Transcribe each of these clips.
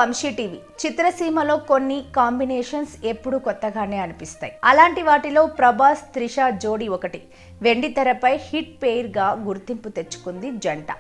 Vamsi TV. చిత్రసీమలో కొన్ని combinations ఎప్పుడు కొత్తగానే అనిపిస్తాయి. అలాంటి వాటిలో ప్రభాస్ త్రిష జోడీ ఒకటి. వెండి తెరపై హిట్ పెయిర్ గా గుర్తింపు తెచ్చుకుంది జంట.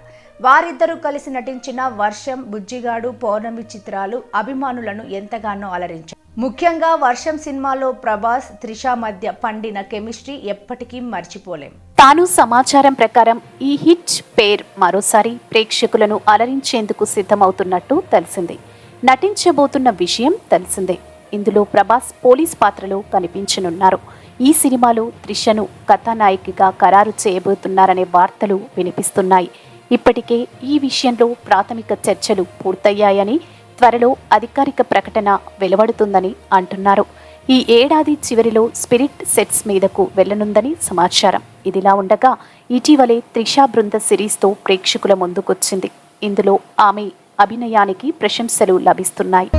వారిద్దరూ కలిసి నటించిన వర్షం, బుజ్జిగాడు, పౌర్ణమి చిత్రాలు అభిమానులను ఎంతగానో అలరించాయి. ముఖ్యంగా వర్షం సినిమాలో ప్రభాస్ త్రిష మధ్య పండిన కెమిస్ట్రీ ఎప్పటికీ మర్చిపోలేం. తాను సమాచారం ప్రకారం ఈ హిట్ పేర్ మరోసారి ప్రేక్షకులను అలరించేందుకు సిద్ధమవుతున్నట్టు తెలిసింది. నటించబోతున్న విషయం తెలిసిందే. ఇందులో ప్రభాస్ పోలీస్ పాత్రలో కనిపించనున్నారు. ఈ సినిమాలో త్రిషను కథానాయికగా ఖరారు చేయబోతున్నారనే వార్తలు వినిపిస్తున్నాయి. ఇప్పటికే ఈ విషయంలో ప్రాథమిక చర్చలు పూర్తయ్యాయని, త్వరలో అధికారిక ప్రకటన వెలువడుతుందని అంటున్నారు. ఈ ఏడాది చివరిలో స్పిరిట్ సెట్స్ మీదకు వెళ్లనుందని సమాచారం. ఇదిలా ఉండగా ఇటీవలే త్రిష బృంద సిరీస్తో ప్రేక్షకుల ముందుకొచ్చింది. ఇందులో ఆమె అభినయానికి ప్రశంసలు లభిస్తున్నాయి.